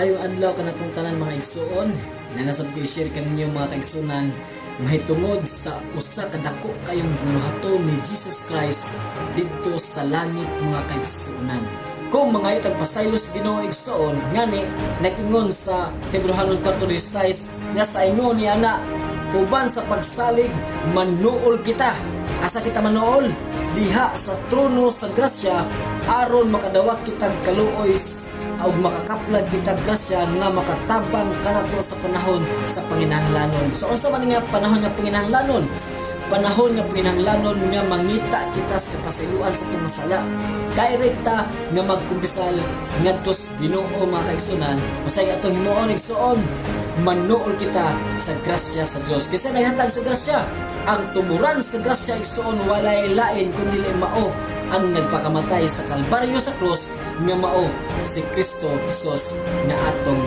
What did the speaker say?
Maayong adlaw kanatong tanan mga igsuon. Nanasab ko i-share kaninyo mga kaigsunan mahitungod sa usa ka dako kayong buluhaton ni Jesus Christ didto sa langit mga kaigsunan. Kung mga itag pasaylos Ginoo igsuon ngani nag-ingon sa Hebrehanon 4:16 nga sa ingon ni ana uban sa pagsalig manuol kita. Asa kita manuol? Diha sa trono sa grasya aron makadawat kitag kaluoy o makakaplag kita grasya nga makatabang kanato sa panahon sa panginahanglanon. So unsa man nga panahon nga panginahanglanon? Panahon nga panginahanglanon nga mangita kita sa kapasayloan sa atong masala. Direkta nga magkumpisal ngadto sa Ginoo mga kaigsunan. Usay atong himuon igsuon manuol kita sa grasya sa Dios. Kasi naghatag sa grasya ang tuburan sa grasya igsuon walay lain kundi mao ang nagpakamatay sa Kalbaryo sa krus nga mao si Kristo Jesus na atong